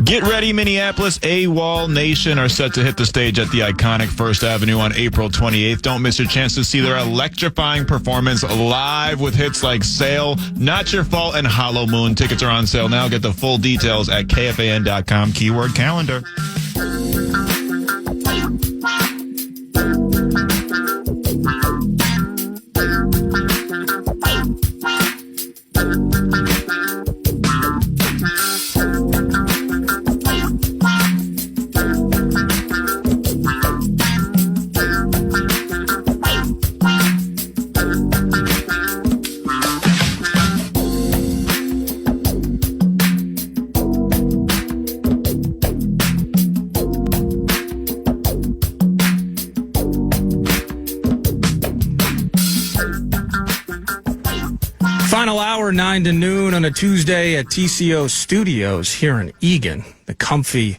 Get ready, Minneapolis. AWOL Nation are set to hit the stage at the iconic First Avenue on April 28th. Don't miss your chance to see their electrifying performance live with hits like Sail, Not Your Fault, and Hollow Moon. Tickets are on sale now. Get the full details at KFAN.com, keyword calendar. Final hour, 9 to noon on a Tuesday at TCO Studios here in Eagan, the comfy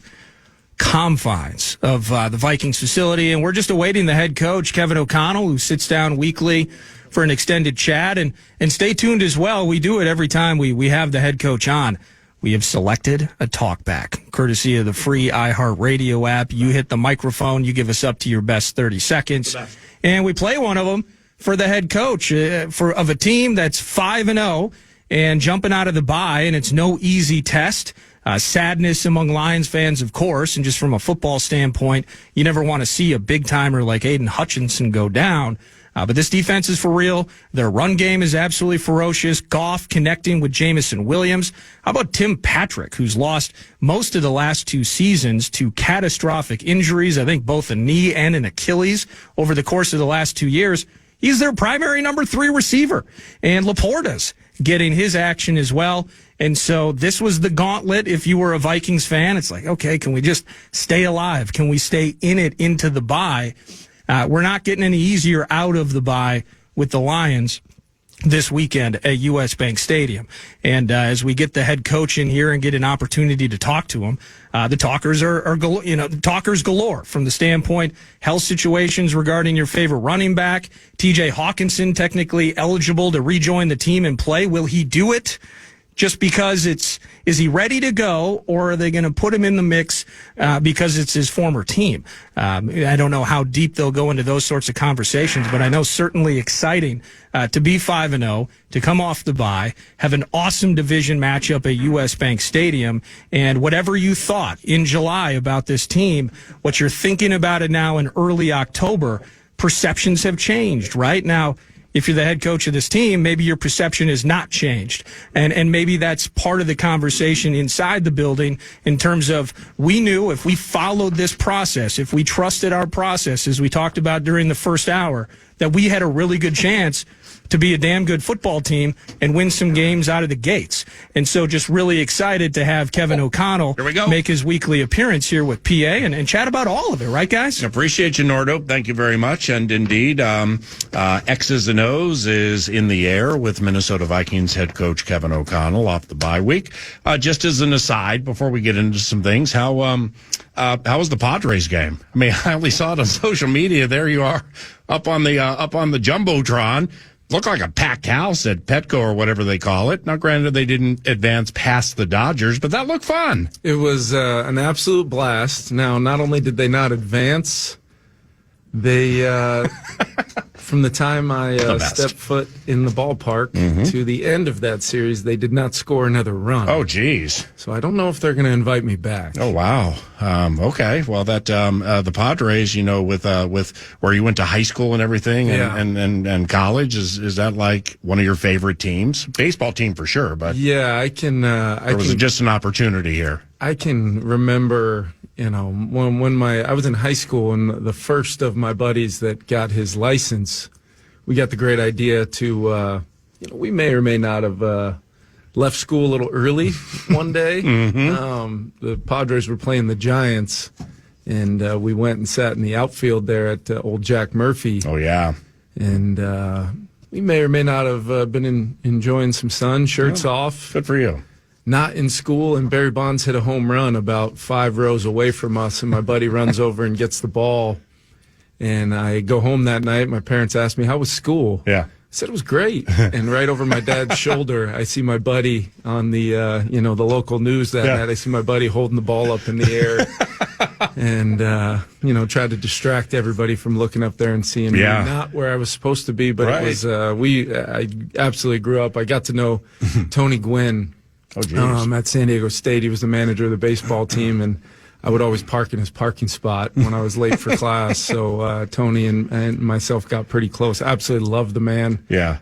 confines of the Vikings facility. And we're just awaiting the head coach, Kevin O'Connell, who sits down weekly for an extended chat. And stay tuned as well. We do it every time we have the head coach on. We have selected a talkback, courtesy of the free iHeartRadio app. You hit the microphone, you give us up to your best 30 seconds, and we play one of them for the head coach of a team that's 5-0 and jumping out of the bye, and it's no easy test. Sadness among Lions fans, of course, and just from a football standpoint, you never want to see a big-timer like Aiden Hutchinson go down. But this defense is for real. Their run game is absolutely ferocious. Goff connecting with Jamison Williams. How about Tim Patrick, who's lost most of the last 2 seasons to catastrophic injuries, I think both a knee and an Achilles over the course of the last 2 years. He's their primary number 3 receiver. And Laporta's getting his action as well. And so this was the gauntlet. If you were a Vikings fan, it's like, okay, can we just stay alive? Can we stay in it into the bye? We're not getting any easier out of the bye with the Lions this weekend at U.S. Bank Stadium. And as we get the head coach in here and get an opportunity to talk to him, the talkers are talkers galore from the standpoint, health situations regarding your favorite running back. TJ Hawkinson technically eligible to rejoin the team and play. Will he do it? Just because is he ready to go, or are they going to put him in the mix because it's his former team? I don't know how deep they'll go into those sorts of conversations, but I know certainly exciting to be 5-0, to come off the bye, have an awesome division matchup at U.S. Bank Stadium, and whatever you thought in July about this team, what you're thinking about it now in early October, perceptions have changed, right? Now, if you're the head coach of this team, maybe your perception has not changed. And maybe that's part of the conversation inside the building in terms of, we knew if we followed this process, if we trusted our process, as we talked about during the first hour, that we had a really good chance to be a damn good football team and win some games out of the gates. And so just really excited to have Kevin O'Connell make his weekly appearance here with PA and chat about all of it, right, guys? Appreciate you, Nordo. Thank you very much. And indeed, X's and O's is in the air with Minnesota Vikings head coach Kevin O'Connell off the bye week. Just as an aside, before we get into some things, how was the Padres game? I mean, I only saw it on social media. There you are up on the Jumbotron. Looked like a packed house at Petco or whatever they call it. Now, granted, they didn't advance past the Dodgers, but that looked fun. It was an absolute blast. Now, not only did they not advance, they from the time I stepped foot in the ballpark to the end of that series, they did not score another run. Oh, geez. So I don't know if they're going to invite me back. Oh, wow. Okay. Well, that the Padres, with where you went to high school and everything, and college, is that like one of your favorite teams? Baseball team for sure, but yeah, I can. Or was it just an opportunity here? I can remember. When I was in high school, and the first of my buddies that got his license, we got the great idea to, we may or may not have left school a little early one day. The Padres were playing the Giants, and we went and sat in the outfield there at old Jack Murphy. Oh, yeah. And we may or may not have been enjoying some sun, shirts off. Good for you. Not in school, and Barry Bonds hit a home run about 5 rows away from us, and my buddy runs over and gets the ball. And I go home that night. My parents asked me, how was school? Yeah. said it was great. And right over my dad's shoulder, I see my buddy on the the local news that night. I see my buddy holding the ball up in the air, and tried to distract everybody from looking up there and seeing me not where I was supposed to be. But it was I absolutely grew up. I got to know Tony Gwynn at San Diego State. He was the manager of the baseball team, and I would always park in his parking spot when I was late for class. So Tony and myself got pretty close. Absolutely loved the man. Yeah.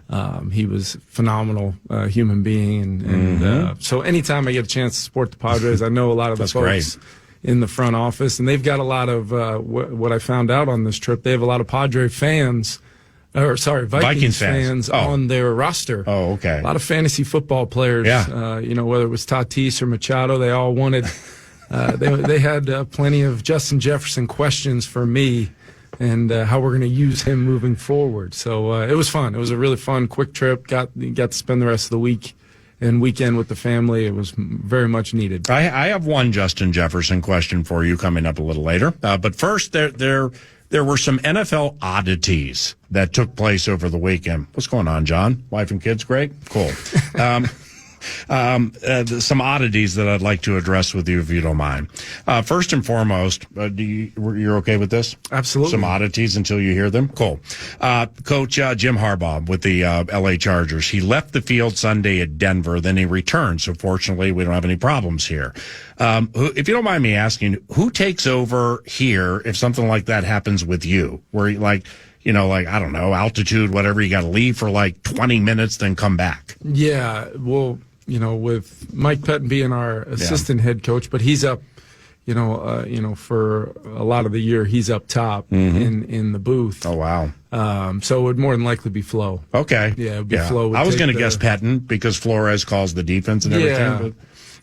He was a phenomenal human being. And so anytime I get a chance to support the Padres, I know a lot of the folks in the front office. And they've got a lot of what I found out on this trip. They have a lot of Vikings fans on their roster. Oh, okay. A lot of fantasy football players. Yeah. Whether it was Tatis or Machado, they all wanted... They had plenty of Justin Jefferson questions for me and how we're going to use him moving forward. So it was fun. It was a really fun, quick trip. Got to spend the rest of the week and weekend with the family. It was very much needed. I have one Justin Jefferson question for you coming up a little later. But first, there were some NFL oddities that took place over the weekend. What's going on, John? Wife and kids great? Cool. Some oddities that I'd like to address with you, if you don't mind. First and foremost, you're okay with this? Absolutely. Some oddities until you hear them? Cool. Coach Jim Harbaugh with the L.A. Chargers. He left the field Sunday at Denver, then he returned. So fortunately, we don't have any problems here. If you don't mind me asking, who takes over here if something like that happens with you? Where I don't know, altitude, whatever, you got to leave for 20 minutes, then come back. Yeah, well, with Mike Pettin being our assistant head coach, but he's up, for a lot of the year, he's up top in the booth. Oh, wow. So it would more than likely be Flo. Okay. Yeah, it would be Flo. I was going to guess Pettin because Flores calls the defense and everything.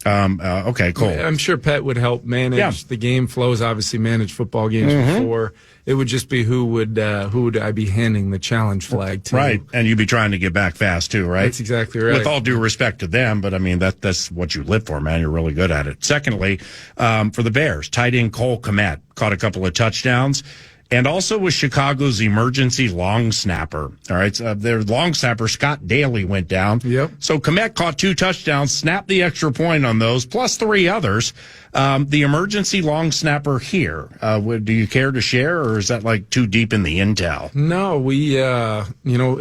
But, okay, cool. I'm sure Pet would help manage the game. Flo's obviously managed football games before. It would just be who would I be handing the challenge flag to? Right, and you'd be trying to get back fast too, right? That's exactly right. With all due respect to them, but I mean that's what you live for, man. You're really good at it. Secondly, for the Bears, tight end Cole Kmet caught a couple of touchdowns. And also with Chicago's emergency long snapper. All right. So their long snapper, Scott Daly, went down. Yep. So Kmet caught 2 touchdowns, snapped the extra point on those, plus 3 others. The emergency long snapper here, do you care to share, or is that too deep in the intel? No, we,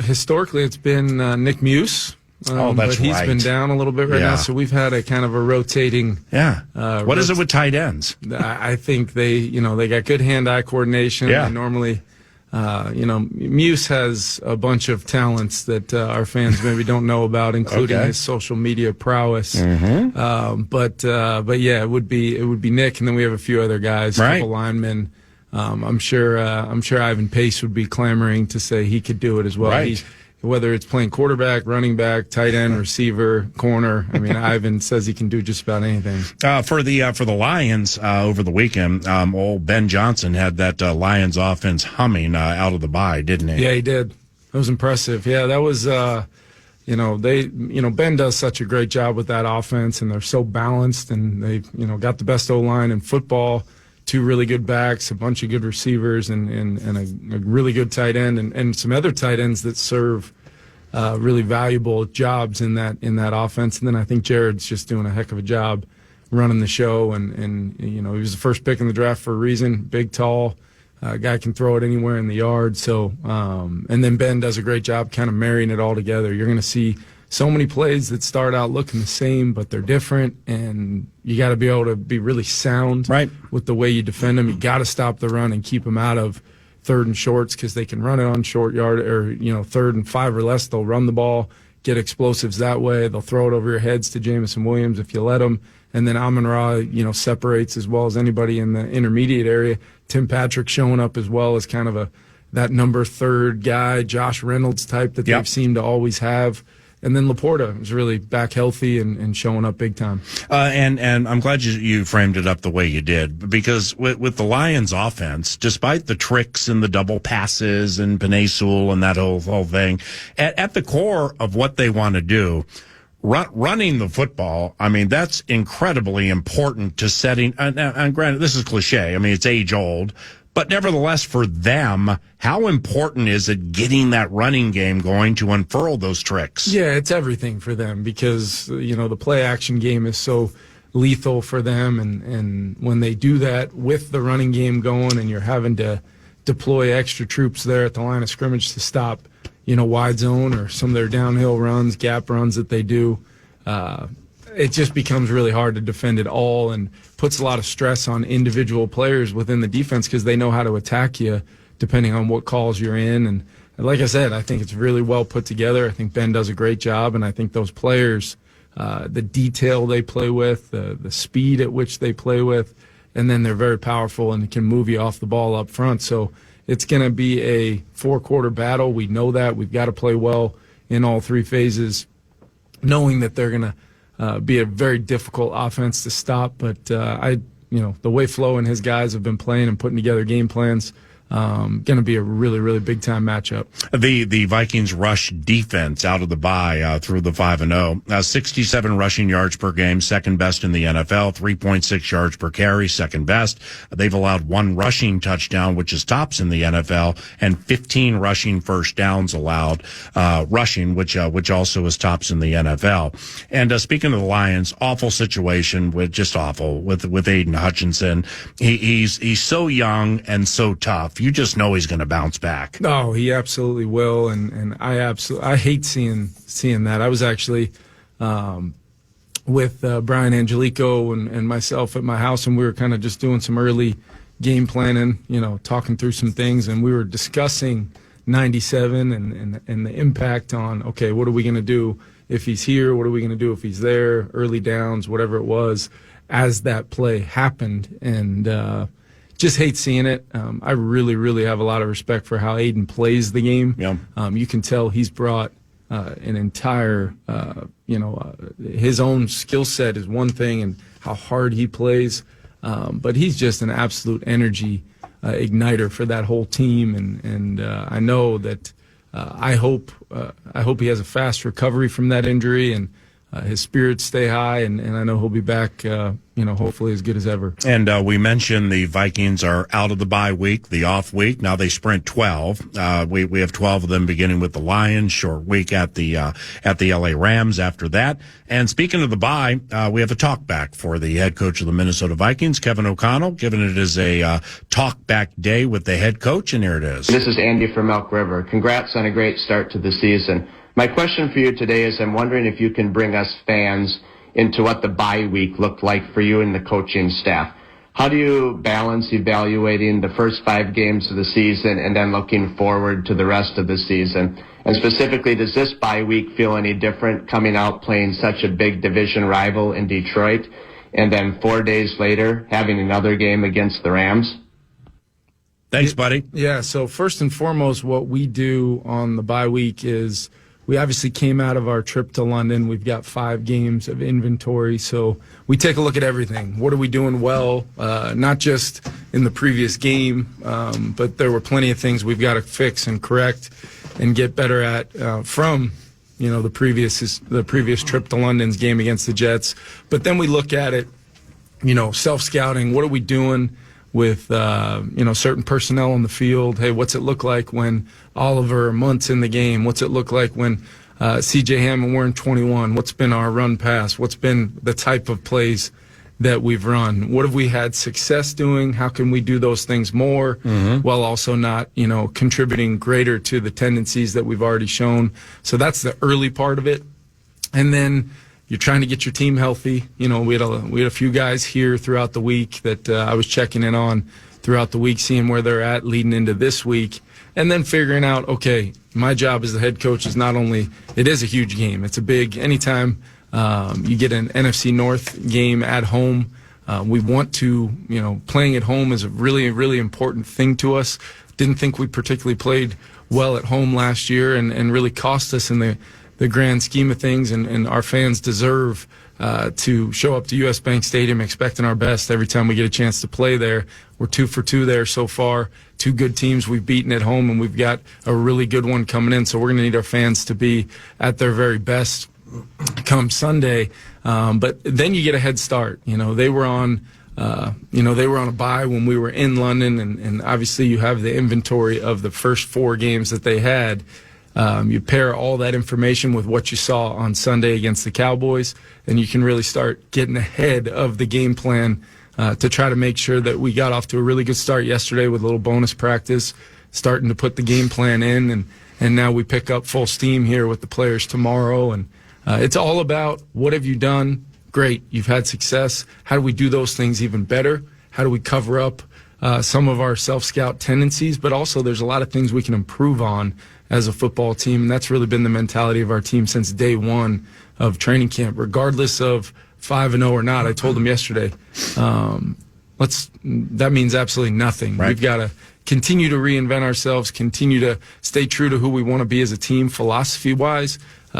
historically it's been Nick Muse. But he's been down a little bit right now, so we've had a kind of a rotating. Yeah. What is it with tight ends? I think they got good hand-eye coordination. Yeah. And normally, Muse has a bunch of talents that our fans maybe don't know about, including his social media prowess. But yeah, it would be Nick, and then we have a few other guys, a couple linemen. I'm sure Ivan Pace would be clamoring to say he could do it as well. Right. Whether it's playing quarterback, running back, tight end, receiver, corner. I mean, Ivan says he can do just about anything. For the Lions over the weekend, old Ben Johnson had that Lions offense humming out of the bye, didn't he? Yeah, he did. That was impressive. Yeah, that was. Ben does such a great job with that offense, and they're so balanced, and they got the best O-line in football. 2 really good backs, a bunch of good receivers, and a really good tight end, and some other tight ends that serve really valuable jobs in that offense. And then I think Jared's just doing a heck of a job running the show. And he was the first pick in the draft for a reason. Big, tall guy, can throw it anywhere in the yard. So and then Ben does a great job kind of marrying it all together. You're going to see so many plays that start out looking the same, but they're different, and you got to be able to be really sound with the way you defend them. You got to stop the run and keep them out of 3rd and shorts, because they can run it on short yard, or 3rd and 5 or less. They'll run the ball, get explosives that way. They'll throw it over your heads to Jamison Williams if you let them. And then Amon-Ra, separates as well as anybody in the intermediate area. Tim Patrick showing up as well as kind of that number 3rd guy, Josh Reynolds type that they've seemed to always have. And then Laporta is really back healthy and showing up big time. And I'm glad you framed it up the way you did, because with the Lions offense, despite the tricks and the double passes and Penei Sewell and that whole thing, at the core of what they want to do, running the football, I mean, that's incredibly important to setting. And granted, this is cliche. I mean, it's age old. But nevertheless, for them, how important is it getting that running game going to unfurl those tricks? Yeah, it's everything for them because, the play action game is so lethal for them. And when they do that with the running game going and you're having to deploy extra troops there at the line of scrimmage to stop, wide zone or some of their downhill runs, gap runs that they do, it just becomes really hard to defend it all and puts a lot of stress on individual players within the defense because they know how to attack you depending on what calls you're in. And like I said, I think it's really well put together. I think Ben does a great job, and I think those players, the detail they play with, the speed at which they play with, and then they're very powerful and can move you off the ball up front. So it's going to be a 4-quarter battle. We know that. We've got to play well in all three phases, knowing that they're going to be a very difficult offense to stop. But the way Flo and his guys have been playing and putting together game plans, going to be a really, really big time matchup. The Vikings rush defense out of the bye through the 5-0, 67 rushing yards per game, second best in the NFL, 3.6 yards per carry, second best. They've allowed one rushing touchdown, which is tops in the NFL, and 15 rushing first downs allowed, rushing, which also is tops in the NFL. And speaking of the Lions, awful situation with Aiden Hutchinson. He's so young and so tough. You just know he's going to bounce back. Oh, he absolutely will, and I hate seeing that. I was actually with Brian Angelico and myself at my house, and we were kind of just doing some early game planning, talking through some things, and we were discussing 97 and the impact on, okay, what are we going to do if he's here? What are we going to do if he's there? Early downs, whatever it was, as that play happened, and just hate seeing it. I really, really have a lot of respect for how Aiden plays the game. Yeah. You can tell he's brought an entire, his own skill set is one thing and how hard he plays. But he's just an absolute energy igniter for that whole team. And I know that I hope he has a fast recovery from that injury and his spirits stay high, and I know he'll be back, hopefully as good as ever. And we mentioned the Vikings are out of the bye week, the off week. Now they sprint 12. We have 12 of them beginning with the Lions, short week at the LA Rams after that. And speaking of the bye, we have a talk back for the head coach of the Minnesota Vikings, Kevin O'Connell, given it is a talk back day with the head coach, and here it is. This is Andy from Elk River. Congrats on a great start to the season. My question for you today is I'm wondering if you can bring us fans into what the bye week looked like for you and the coaching staff. How do you balance evaluating the first 5 games of the season and then looking forward to the rest of the season? And specifically, does this bye week feel any different coming out playing such a big division rival in Detroit and then 4 days later having another game against the Rams? Thanks, buddy. Yeah, so first and foremost, what we do on the bye week is we obviously came out of our trip to London. We've got 5 games of inventory, so we take a look at everything. What are we doing well, not just in the previous game, but there were plenty of things we've got to fix and correct and get better at from the previous trip to London's game against the Jets. But then we look at it, self-scouting. What are we doing with certain personnel on the field? Hey, what's it look like when Oliver Munt's in the game? What's it look like when C.J. Hammond wearing 21? What's been our run pass? What's been the type of plays that we've run? What have we had success doing? How can we do those things more while also not, contributing greater to the tendencies that we've already shown? So that's the early part of it. And then you're trying to get your team healthy. We had a few guys here throughout the week that I was checking in on throughout the week, seeing where they're at leading into this week, and then figuring out, okay, my job as the head coach is not only, it is a huge game. It's a big, anytime you get an NFC North game at home, we want to, playing at home is a really, really important thing to us. Didn't think we particularly played well at home last year and really cost us in the grand scheme of things, and our fans deserve to show up to U.S. Bank Stadium expecting our best every time we get a chance to play there. We're 2 for 2 there so far. 2 good teams we've beaten at home, and we've got a really good one coming in. So we're going to need our fans to be at their very best come Sunday. But then you get a head start. They were on They were on a bye when we were in London, and obviously you have the inventory of the first 4 games that they had. You pair all that information with what you saw on Sunday against the Cowboys, and you can really start getting ahead of the game plan to try to make sure that we got off to a really good start yesterday with a little bonus practice, starting to put the game plan in, and now we pick up full steam here with the players tomorrow. And it's all about what have you done? Great, you've had success. How do we do those things even better? How do we cover up some of our self-scout tendencies? But also there's a lot of things we can improve on as a football team, and that's really been the mentality of our team since day one of training camp, regardless of 5-0 or not. I told them yesterday, that means absolutely nothing. Right. We've got to continue to reinvent ourselves, continue to stay true to who we want to be as a team philosophy-wise.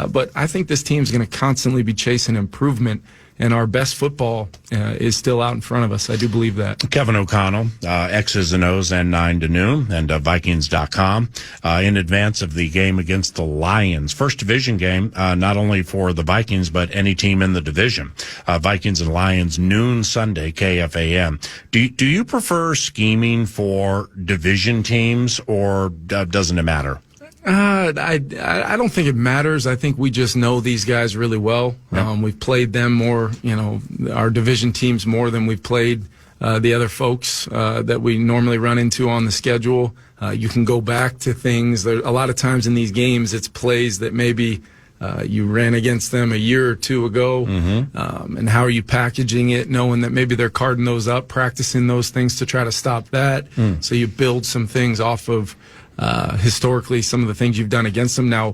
But I think this team's going to constantly be chasing improvement, and our best football is still out in front of us. I do believe that. Kevin O'Connell, X's and O's and 9 to noon, and Vikings.com in advance of the game against the Lions. First division game, not only for the Vikings, but any team in the division. Vikings and Lions, noon Sunday, KFAN. Do you prefer scheming for division teams, or doesn't it matter? I don't think it matters. I think we just know these guys really well. Yep. We've played them more, our division teams more than we've played the other folks that we normally run into on the schedule. You can go back to things. A lot of times in these games, it's plays that maybe you ran against them a year or two ago. Mm-hmm. And how are you packaging it, knowing that maybe they're carding those up, practicing those things to try to stop that. So you build some things off of historically some of the things you've done against them. Now,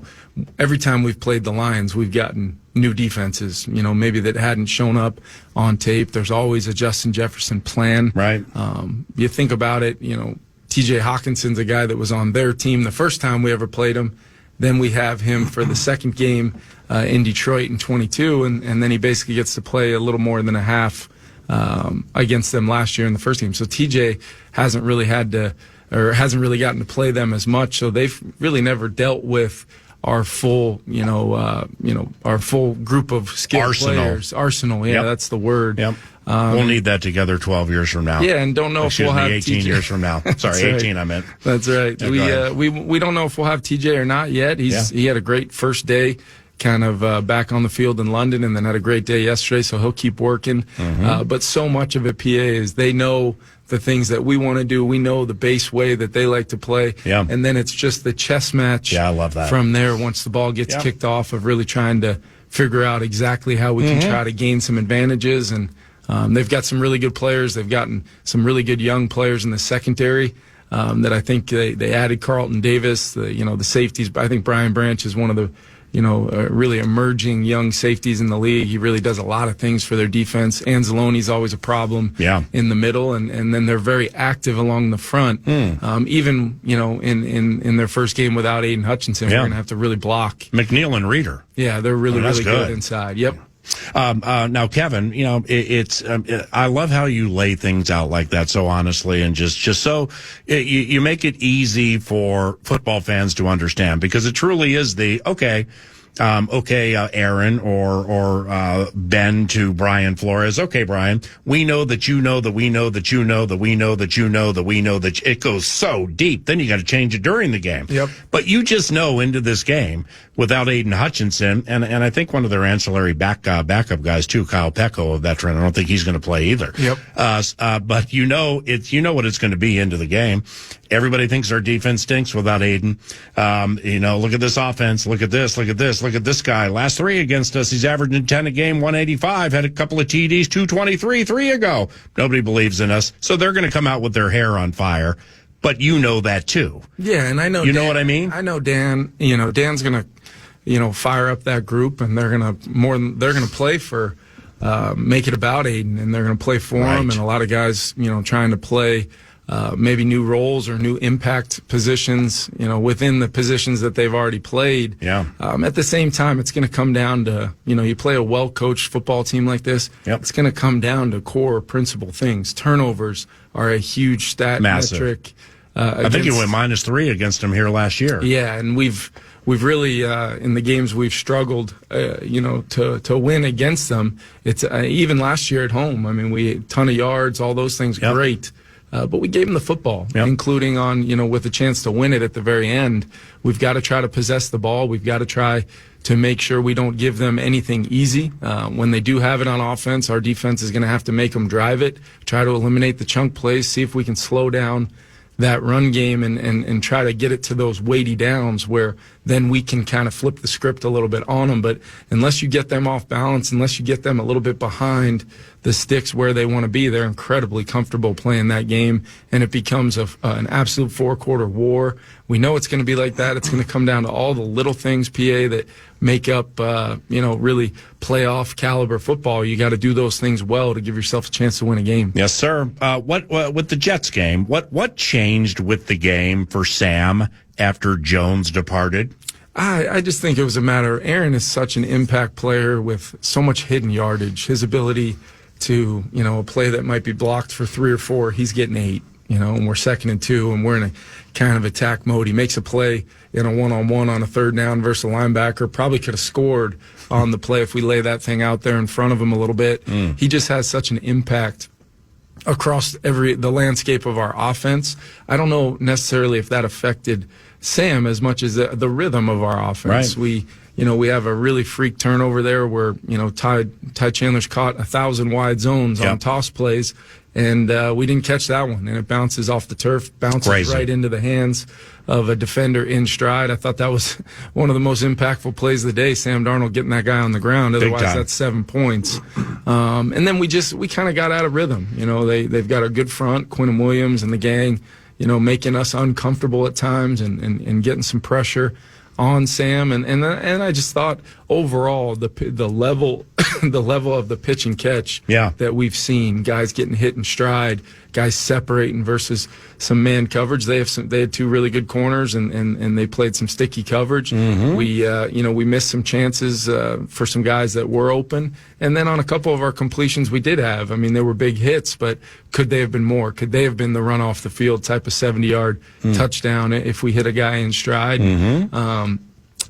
every time we've played the Lions, we've gotten new defenses, maybe that hadn't shown up on tape. There's always a Justin Jefferson plan. Right. You think about it, TJ Hawkinson's a guy that was on their team the first time we ever played him. Then we have him for the second game in Detroit in 22, and then he basically gets to play a little more than a half against them last year in the first game. So TJ hasn't really gotten to play them as much. So they've really never dealt with our full, our full group of skilled players. Arsenal, yeah, That's the word. Yep. We'll need that together 12 years from now. Yeah, and don't know if we'll have 18 TJ. years from now. Sorry, 18 right. I meant. That's right. Yeah, We don't know if we'll have TJ or not yet. He had a great first day, kind of back on the field in London, and then had a great day yesterday, so he'll keep working. Mm-hmm. But so much of it, PA, is they know the things that we want to do. We know the base way that they like to play. Yeah. And then it's just the chess match. Yeah, I love that. From there, once the ball gets kicked off, of really trying to figure out exactly how we can try to gain some advantages. And they've got some really good players. They've gotten some really good young players in the secondary that I think they added. Carlton Davis, the safeties. I think Brian Branch is one of the really emerging young safeties in the league. He really does a lot of things for their defense. Anzalone's always a problem in the middle, and then they're very active along the front. Even, in their first game without Aiden Hutchinson, we're going to have to really block. McNeil and Reeder. Yeah, they're really good inside. Yep. Now, Kevin, I love how you lay things out like that so honestly, and just so you make it easy for football fans to understand, because it truly is Aaron or Ben to Brian Flores. Okay, Brian, we know that you know that we know that you know that we know that you know that we know that it goes so deep. Then you got to change it during the game. Yep. But you just know into this game without Aiden Hutchinson, and I think one of their ancillary backup guys too, Kyle Pecco, a veteran. I don't think he's going to play either. Yep. But you know what it's going to be into the game. Everybody thinks our defense stinks without Aiden. Look at this offense. Look at this. Look at this. Look at this guy. Last 3 against us, he's averaging 10 a game, 185. Had a couple of TDs, 223 3 ago. Nobody believes in us, so they're going to come out with their hair on fire. But you know that too. Yeah, and I know. You know what I mean? I know Dan. Dan's going to, fire up that group, and they're going to play for, make it about Aiden, and they're going to play for him, and a lot of guys, trying to play. Maybe new roles or new impact positions, within the positions that they've already played. Yeah. At the same time, it's going to come down to, you play a well-coached football team like this. Yep. It's going to come down to core principal things. Turnovers are a huge stat Massive. metric. I think you went -3 against them here last year. Yeah, and we've really in the games we've struggled, to win against them. It's even last year at home. I mean, we ton of yards, all those things, great. But we gave them the football, including on, with a chance to win it at the very end. We've got to try to possess the ball. We've got to try to make sure we don't give them anything easy. When they do have it on offense, our defense is going to have to make them drive it, try to eliminate the chunk plays, see if we can slow down that run game and try to get it to those weighty downs where then we can kind of flip the script a little bit on them. But unless you get them off balance, unless you get them a little bit behind the sticks where they want to be, they're incredibly comfortable playing that game, and it becomes an absolute four-quarter war. We know it's going to be like that. It's going to come down to all the little things, PA, that make up, really playoff caliber football. You got to do those things well to give yourself a chance to win a game. Yes, sir. What with the Jets game? What changed with the game for Sam after Jones departed? I just think it was a matter. Aaron is such an impact player with so much hidden yardage. His ability to, a play that might be blocked for 3 or 4, he's getting 8. And we're 2nd and 2, and we're in a kind of attack mode. He makes a play in a one-on-one on a 3rd down versus a linebacker. Probably could have scored on the play if we lay that thing out there in front of him a little bit. He just has such an impact across the landscape of our offense. I don't know necessarily if that affected Sam as much as the rhythm of our offense. Right. We have a really freak turnover there where, Ty Chandler's caught 1,000 wide zones on toss plays, and we didn't catch that one, and it bounces off the turf, bounces right into the hands of a defender in stride. I thought that was one of the most impactful plays of the day, Sam Darnold getting that guy on the ground. Otherwise, that's 7 points. And then we kind of got out of rhythm. They've got a good front, Quinnen Williams and the gang, making us uncomfortable at times and getting some pressure on Sam, and I just thought overall the level the level of the pitch and catch that we've seen, guys getting hit in stride, guys separating versus some man coverage. They had 2 really good corners and they played some sticky coverage. We missed some chances for some guys that were open, and then on a couple of our completions we did have. I mean, they were big hits, but could they have been more? Could they have been the run off the field type of 70-yard touchdown if we hit a guy in stride?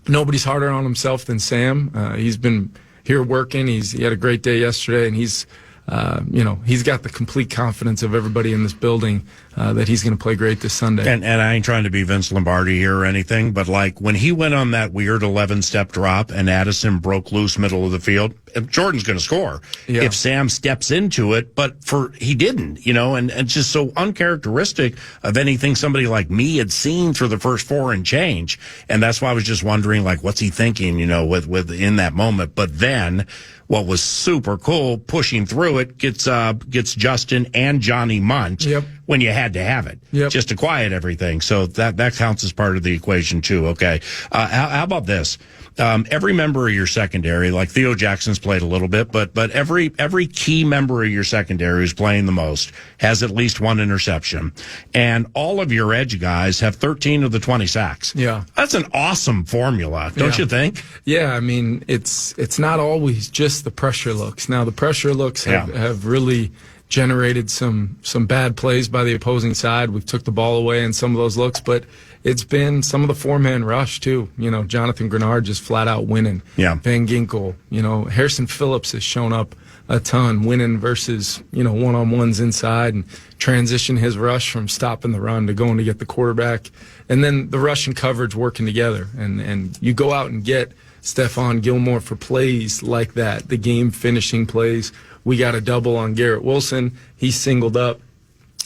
Nobody's harder on himself than Sam. He's been here working. He had a great day yesterday, and he's got the complete confidence of everybody in this building that he's going to play great this Sunday. And I ain't trying to be Vince Lombardi here or anything, but like when he went on that weird 11-step drop and Addison broke loose middle of the field, Jordan's going to score if Sam steps into it, but he didn't, and it's just so uncharacteristic of anything somebody like me had seen through the first 4 and change. And that's why I was just wondering, like, what's he thinking, with in that moment. But then what was super cool, pushing through it, gets Justin and Johnny Munt when you had to have it, just to quiet everything. So that counts as part of the equation too. Okay. How about this? Every member of your secondary, like Theo Jackson's played a little bit, but every key member of your secondary who's playing the most has at least 1 interception. And all of your edge guys have 13 of the 20 sacks. Yeah. That's an awesome formula, don't you think? Yeah, I mean, it's not always just the pressure looks. Now, the pressure looks have really generated some bad plays by the opposing side. We've took the ball away in some of those looks, but it's been some of the 4-man rush too. Jonathan Grenard just flat out winning. Yeah. Van Ginkel, Harrison Phillips has shown up a ton, winning versus, one-on-ones inside and transition his rush from stopping the run to going to get the quarterback. And then the rush and coverage working together. And you go out and get Stephon Gilmore for plays like that, the game finishing plays. We got a double on Garrett Wilson. He singled up,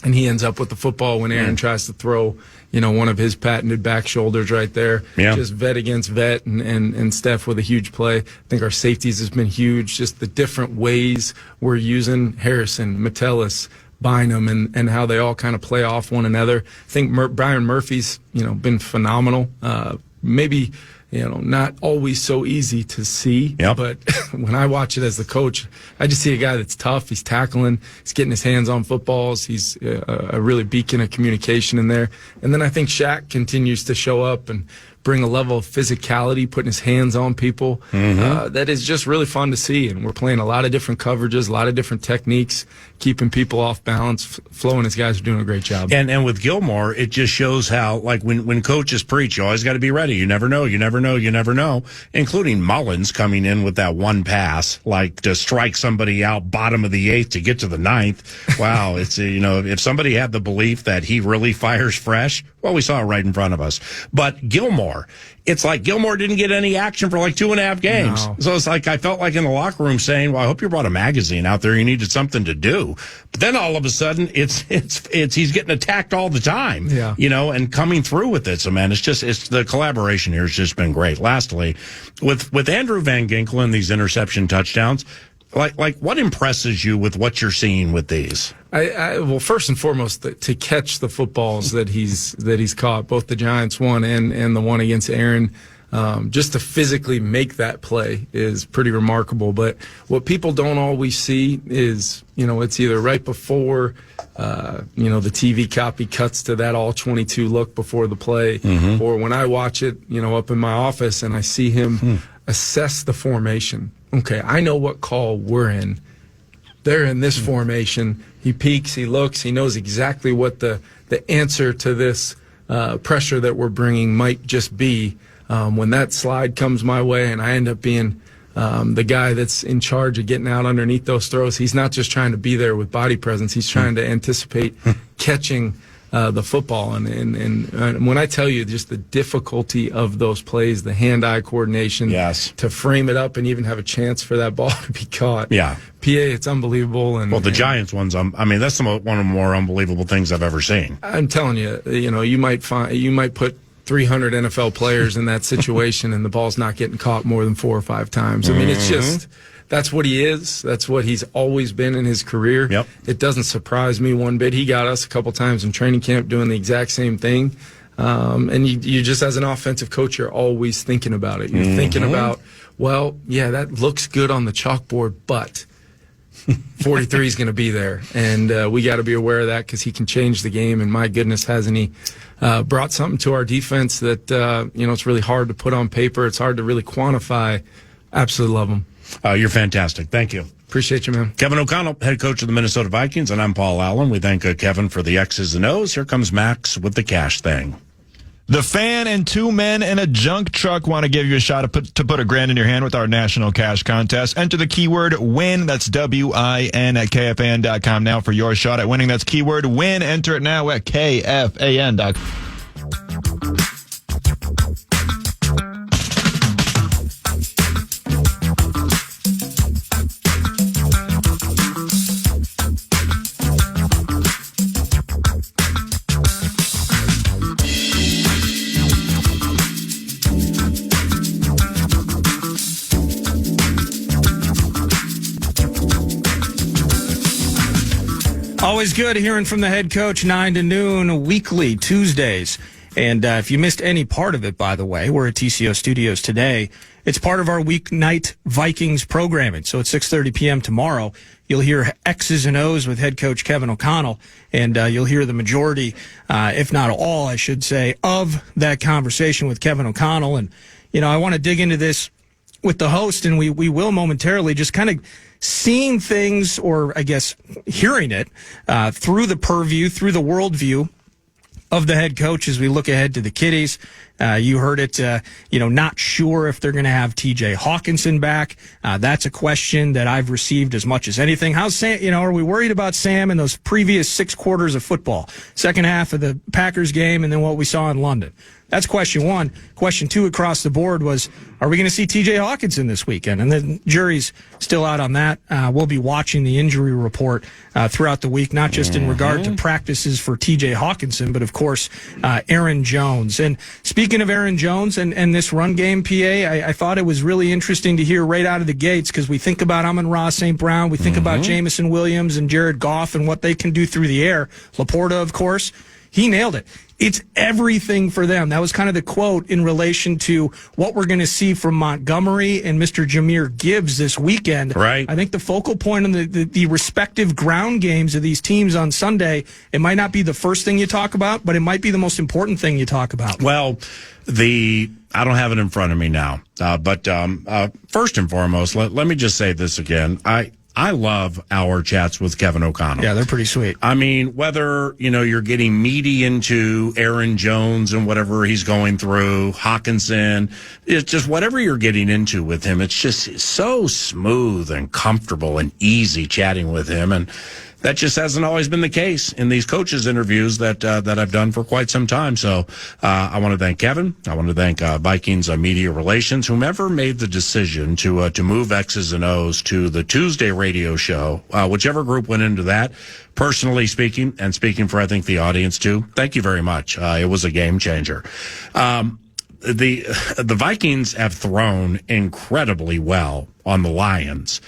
and he ends up with the football when Aaron tries to throw, one of his patented back shoulders right there. Yeah. Just vet against vet, and Steph with a huge play. I think our safeties has been huge, just the different ways we're using Harrison, Metellus, Bynum, and how they all kind of play off one another. I think Brian Murphy's, been phenomenal. Maybe not always so easy to see, but when I watch it as the coach, I just see a guy that's tough. He's tackling, he's getting his hands on footballs. He's a really beacon of communication in there. And then I think Shaq continues to show up and bring a level of physicality, putting his hands on people. That is just really fun to see. And we're playing a lot of different coverages, a lot of different techniques, keeping people off balance. Flo and his guys are doing a great job. And with Gilmore, it just shows how, like, when coaches preach, you always got to be ready. You never know, including Mullins coming in with that one pass, like to strike somebody out bottom of the 8th to get to the 9th. Wow. It's, if somebody had the belief that he really fires fresh, well, we saw it right in front of us. But Gilmore, it's like Gilmore didn't get any action for like 2.5 games. No. So it's like I felt like in the locker room saying, well, I hope you brought a magazine out there. You needed something to do. But then all of a sudden it's he's getting attacked all the time. Yeah. And coming through with it. So man, it's the collaboration here has just been great. Lastly, with Andrew Van Ginkel and these interception touchdowns, like what impresses you with what you're seeing with these? Well, first and foremost, to catch the footballs that he's caught, both the Giants one and the one against Aaron, just to physically make that play is pretty remarkable. But what people don't always see is, it's either right before, the TV copy cuts to that all 22 look before the play, or when I watch it, up in my office and I see him assess the formation. Okay, I know what call we're in. They're in this formation. He peeks, he looks, he knows exactly what the answer to this pressure that we're bringing might just be. When that slide comes my way and I end up being the guy that's in charge of getting out underneath those throws, he's not just trying to be there with body presence. He's trying to anticipate catching the football. And when I tell you just the difficulty of those plays, the hand-eye coordination, yes, to frame it up and even have a chance for that ball to be caught. Yeah. PA, it's unbelievable. The Giants ones, that's one of the more unbelievable things I've ever seen. I'm telling you, you might put 300 NFL players in that situation and the ball's not getting caught more than 4 or 5 times. I mean, it's just, that's what he is. That's what he's always been in his career. Yep. It doesn't surprise me one bit. He got us a couple times in training camp doing the exact same thing. And you just, as an offensive coach, you're always thinking about it. You're thinking about, well, yeah, that looks good on the chalkboard, but 43 is going to be there. And we got to be aware of that because he can change the game. And my goodness, hasn't he brought something to our defense that, it's really hard to put on paper. It's hard to really quantify. Absolutely love him. You're fantastic. Thank you. Appreciate you, man. Kevin O'Connell, head coach of the Minnesota Vikings, and I'm Paul Allen. We thank Kevin for the X's and O's. Here comes Max with the cash thing. The Fan and 2 men in a junk truck want to give you a shot to put $1,000 in your hand with our national cash contest. Enter the keyword WIN, that's WIN, at KFAN.com now for your shot at winning. That's keyword WIN. Enter it now at KFAN.com. Always good hearing from the head coach, 9 to noon, weekly, Tuesdays. And if you missed any part of it, by the way, we're at TCO Studios today. It's part of our weeknight Vikings programming. So at 6:30 p.m. tomorrow, you'll hear X's and O's with head coach Kevin O'Connell. And you'll hear the majority, if not all, I should say, of that conversation with Kevin O'Connell. And, I want to dig into this with the host, and we will momentarily, just kind of seeing things, or I guess hearing it through the purview, through the worldview of the head coach as we look ahead to the kiddies. You heard it, not sure if they're going to have TJ Hawkinson back. That's a question that I've received as much as anything. How's Sam, are we worried about Sam in those previous 6 quarters of football? Second half of the Packers game and then what we saw in London. That's question 1. Question 2 across the board was, are we going to see TJ Hawkinson this weekend? And the jury's still out on that. We'll be watching the injury report throughout the week, not just in regard to practices for TJ Hawkinson, but of course, Aaron Jones. And speaking of Aaron Jones and this run game, PA, I thought it was really interesting to hear right out of the gates, because we think about Amon-Ra St. Brown, we think about Jamison Williams and Jared Goff and what they can do through the air. Laporta, of course. He nailed it. It's everything for them. That was kind of the quote in relation to what we're going to see from Montgomery and Mr. Jahmyr Gibbs this weekend. Right. I think the focal point on the respective ground games of these teams on Sunday, it might not be the first thing you talk about, but it might be the most important thing you talk about. Well, I don't have it in front of me now, but first and foremost, let me just say this again. I love our chats with Kevin O'Connell. Yeah, they're pretty sweet. I mean, whether, you're getting meaty into Aaron Jones and whatever he's going through, Hawkinson, it's just whatever you're getting into with him, it's just so smooth and comfortable and easy chatting with him. And that just hasn't always been the case in these coaches interviews that I've done for quite some time. So I want to thank Kevin. I want to thank Vikings Media Relations, whomever made the decision to move X's and O's to the Tuesday radio show, whichever group went into that. Personally speaking, and speaking for I think the audience too, thank you very much. It was a game changer. The Vikings have thrown incredibly well on the Lions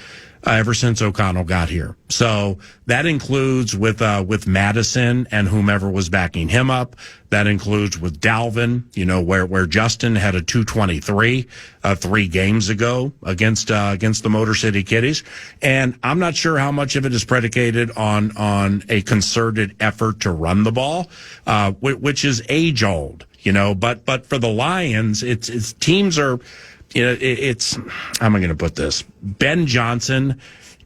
ever since O'Connell got here. So that includes with Madison and whomever was backing him up. That includes with Dalvin, where Justin had a 223 3 games ago against the Motor City Kitties. And I'm not sure how much of it is predicated on a concerted effort to run the ball, which is age old, but for the Lions, it's teams are, it's, how am I going to put this? Ben Johnson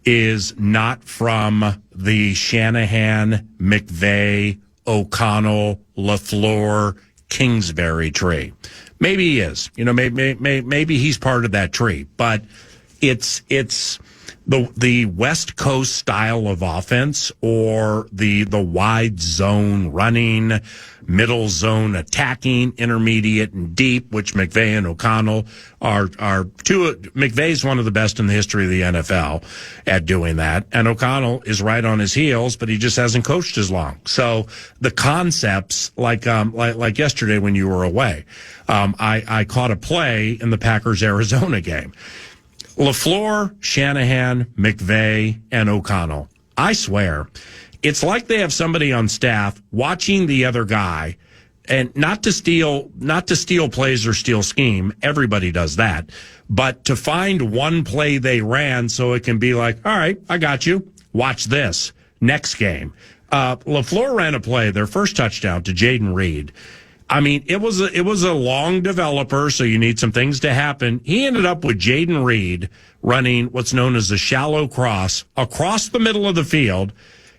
is not from the Shanahan, McVay, O'Connell, LaFleur, Kingsbury tree. Maybe he is. Maybe he's part of that tree. But it's the West Coast style of offense, or the wide zone running, middle zone attacking, intermediate and deep, which McVay and O'Connell are two. McVay's one of the best in the history of the NFL at doing that, and O'Connell is right on his heels, but he just hasn't coached as long. So the concepts, like yesterday when you were away, I caught a play in the Packers-Arizona game. LaFleur, Shanahan, McVay, and O'Connell. I swear, it's like they have somebody on staff watching the other guy, and not to steal plays or steal scheme. Everybody does that. But to find one play they ran so it can be like, all right, I got you. Watch this. Next game. LaFleur ran a play, their first touchdown, to Jaden Reed. I mean, it was a long developer, so you need some things to happen. He ended up with Jaden Reed running what's known as a shallow cross across the middle of the field,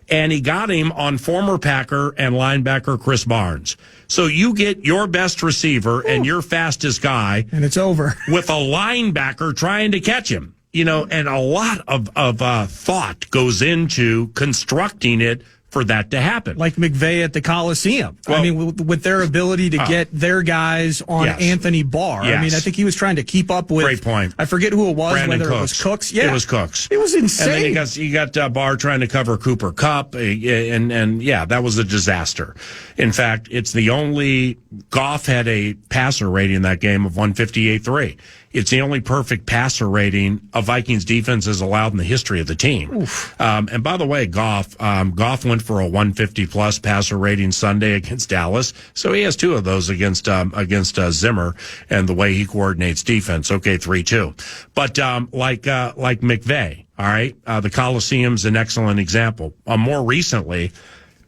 and he got him on former Packer and linebacker Chris Barnes. So you get your best receiver and your fastest guy, and it's over, with a linebacker trying to catch him. And a lot of thought goes into constructing it for that to happen. Like McVay at the Coliseum. Well, I mean, with their ability to get their guys on Anthony Barr. Yes. I mean, I think he was trying to keep up with. Great point. I forget who it was, Brandon whether Cooks. it was Cooks. Yeah. It was Cooks. It was insane. And then you got Barr trying to cover Cooper Kupp, and that was a disaster. In fact, it's the only Goff had a passer rating in that game of 158.3. It's the only perfect passer rating a Vikings defense has allowed in the history of the team. And by the way, Goff went for a 150 plus passer rating Sunday against Dallas. So he has 2 of those against Zimmer and the way he coordinates defense. Okay, 3-2. But like McVay, all right, the Coliseum's an excellent example. More recently,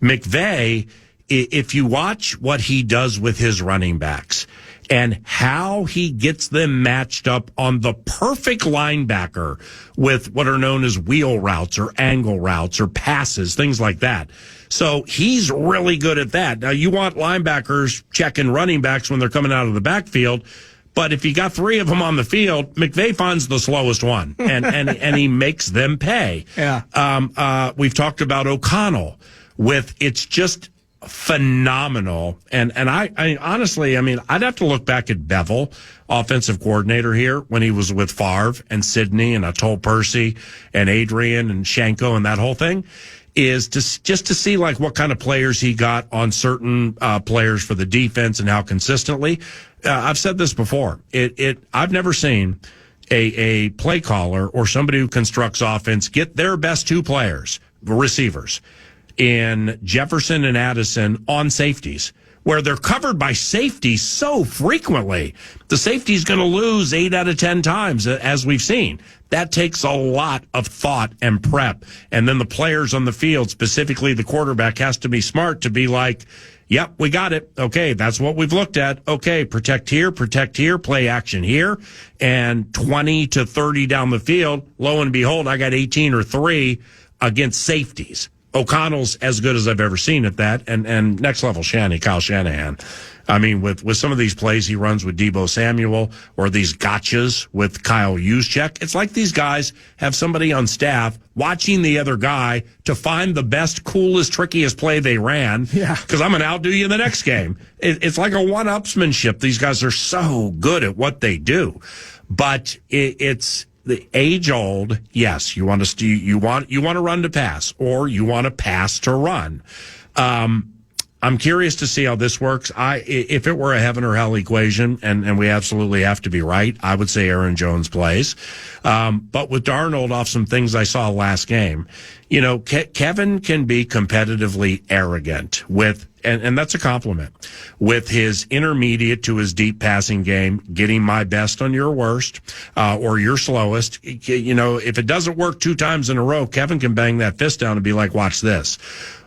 McVay, if you watch what he does with his running backs and how he gets them matched up on the perfect linebacker with what are known as wheel routes or angle routes or passes, things like that. So he's really good at that. Now, you want linebackers checking running backs when they're coming out of the backfield, but if you got 3 of them on the field, McVay finds the slowest one, and he makes them pay. Yeah. We've talked about O'Connell with it's just phenomenal. And I honestly, I'd have to look back at Bevel, offensive coordinator here, when he was with Favre and Sidney and Atol Percy and Adrian and Shanko and that whole thing, is just to see like what kind of players he got on certain players for the defense and how consistently. I've said this before. I've never seen a play caller or somebody who constructs offense get their best 2 players, receivers, in Jefferson and Addison on safeties, where they're covered by safety so frequently. The safety's going to lose 8 out of 10 times, as we've seen. That takes a lot of thought and prep. And then the players on the field, specifically the quarterback, has to be smart to be like, yep, we got it. Okay, that's what we've looked at. Okay, protect here, play action here. And 20 to 30 down the field, lo and behold, I got 18 or 3 against safeties. O'Connell's as good as I've ever seen at that, and next level Kyle Shanahan. I mean, with some of these plays he runs with Deebo Samuel or these gotchas with Kyle Juszczyk, it's like these guys have somebody on staff watching the other guy to find the best, coolest, trickiest play they ran. Yeah. Because I'm going to outdo you in the next game. It's like a one-upsmanship. These guys are so good at what they do. But it's the age old, yes, you want to run to pass, or you want to pass to run. I'm curious to see how this works. If it were a heaven or hell equation, and we absolutely have to be right, I would say Aaron Jones plays. But with Darnold, off some things I saw last game, Kevin can be competitively arrogant and that's a compliment, with his intermediate to his deep passing game, getting my best on your worst, or your slowest. If it doesn't work 2 times in a row, Kevin can bang that fist down and be like, watch this.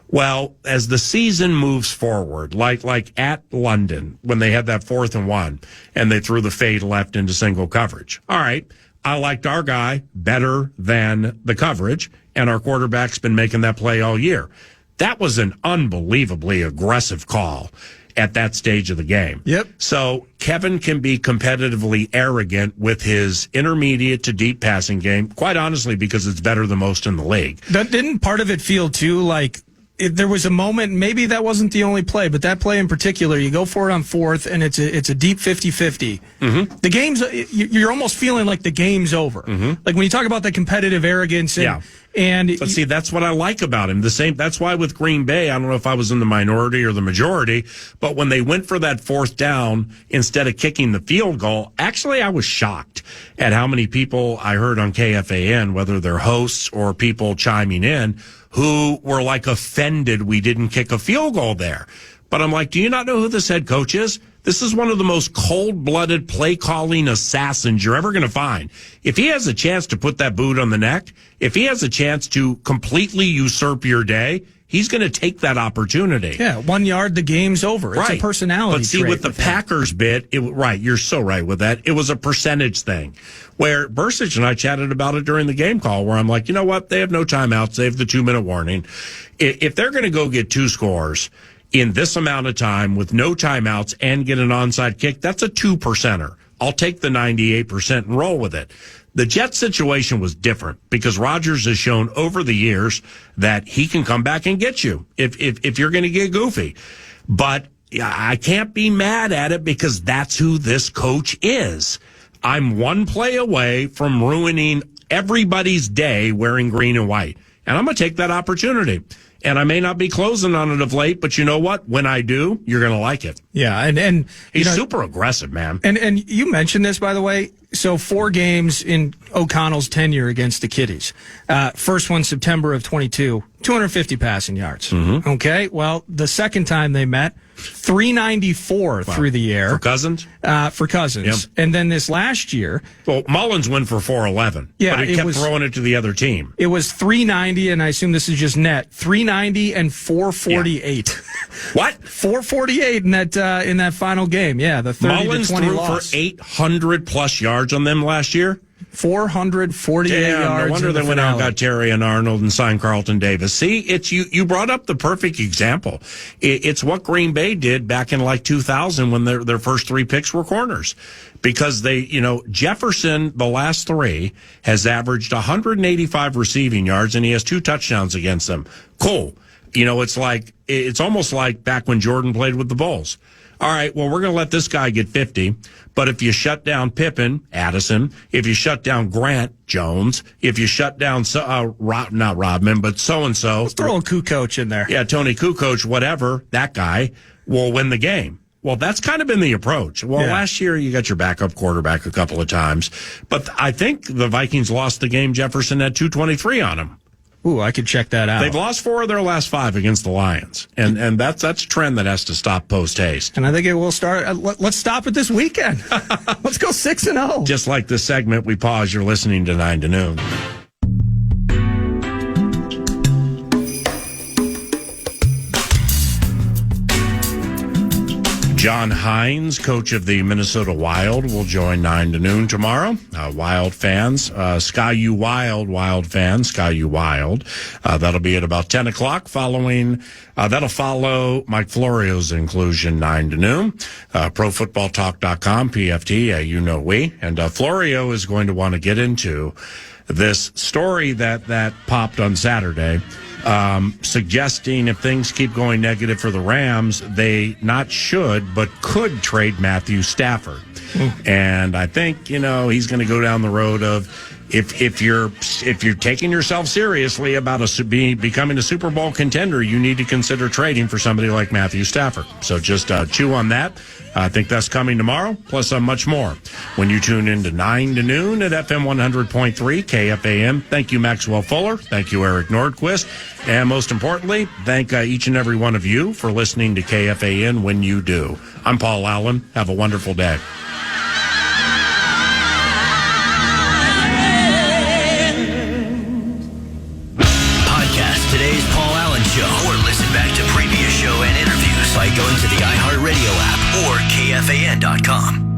Well, as the season moves forward, like at London, when they had that 4th and 1 and they threw the fade left into single coverage. All right. I liked our guy better than the coverage, and our quarterback's been making that play all year. That was an unbelievably aggressive call at that stage of the game. Yep. So Kevin can be competitively arrogant with his intermediate to deep passing game, quite honestly, because it's better than most in the league. Didn't part of it feel, too, like there was a moment, maybe that wasn't the only play, but that play in particular, you go for it on 4th, and it's a deep 50-50. Mm-hmm. The game's, you're almost feeling like the game's over. Mm-hmm. Like when you talk about the competitive arrogance. But see, that's what I like about him. That's why with Green Bay, I don't know if I was in the minority or the majority, but when they went for that 4th down instead of kicking the field goal, actually I was shocked at how many people I heard on KFAN, whether they're hosts or people chiming in, who were like offended we didn't kick a field goal there. But I'm like, do you not know who this head coach is? This is one of the most cold-blooded play-calling assassins you're ever going to find. If he has a chance to put that boot on the neck, if he has a chance to completely usurp your day, he's going to take that opportunity. Yeah, 1 yard, the game's over. It's a personality But see, with the Packers bit, you're so right with that. It was a percentage thing where Bursich and I chatted about it during the game call, where I'm like, you know what? They have no timeouts. They have the 2-minute warning. If they're going to go get 2 scores in this amount of time with no timeouts and get an onside kick, that's a 2%er. I'll take the 98% and roll with it. The Jets situation was different because Rodgers has shown over the years that he can come back and get you if you're going to get goofy. But I can't be mad at it because that's who this coach is. I'm one play away from ruining everybody's day wearing green and white. And I'm going to take that opportunity. And I may not be closing on it of late, but you know what? When I do, you're going to like it. Yeah, and he's super aggressive, man. And you mentioned this, by the way. So 4 games in O'Connell's tenure against the Kitties. First one, September of 22, 250 passing yards. Mm-hmm. Okay, well, the second time they met, 394 through the air. For Cousins? For Cousins. Yep. And then this last year. Well, Mullins went for 411. Yeah, but he kept throwing it to the other team. It was 390, and I assume this is just net. 390 and 448. Yeah. What? 448 in that final game. Yeah, the 30 Mullins to 20 threw loss. for 800 plus yards on them last year. 448 yards. No wonder they went out and got Terry and Arnold and signed Carlton Davis. See, it's you brought up the perfect example. It's what Green Bay did back in like 2000 when their first 3 picks were corners. Because Jefferson, the last 3, has averaged 185 receiving yards, and he has 2 touchdowns against them. Cool. It's almost like back when Jordan played with the Bulls. All right, well, we're going to let this guy get 50, but if you shut down Pippen, Addison, if you shut down Grant, Jones, if you shut down, not Rodman, but so-and-so. Let's throw a Kukoc in there. Yeah, Tony Kukoc, whatever, that guy will win the game. Well, that's kind of been the approach. Well, last year you got your backup quarterback a couple of times, but I think the Vikings lost the game. Jefferson had 223 on him. Ooh, I could check that out. They've lost 4 of their last 5 against the Lions, and that's a trend that has to stop post haste. And I think it will start. Let's stop it this weekend. Let's go 6-0. Just like this segment, we pause. You're listening to 9 to Noon. John Hines, coach of the Minnesota Wild, will join 9 to Noon tomorrow. Wild fans, Sky U Wild fans, Sky U Wild. That'll be at about 10 o'clock following, that'll follow Mike Florio's inclusion 9 to Noon. ProFootballTalk.com, PFT, you know we. And Florio is going to want to get into this story that popped on Saturday. Suggesting if things keep going negative for the Rams, they not should, but could trade Matthew Stafford. And I think, he's going to go down the road of if you're taking yourself seriously about becoming a Super Bowl contender, you need to consider trading for somebody like Matthew Stafford. So just chew on that. I think that's coming tomorrow, plus much more when you tune in to 9 to Noon at FM 100.3 KFAN. Thank you, Maxwell Fuller. Thank you, Eric Nordquist. And most importantly, thank each and every one of you for listening to KFAN when you do. I'm Paul Allen. Have a wonderful day. Podcast today's Paul Allen Show, or listen back to previous show and interviews by going to the iHeartRadio app or KFAN.com.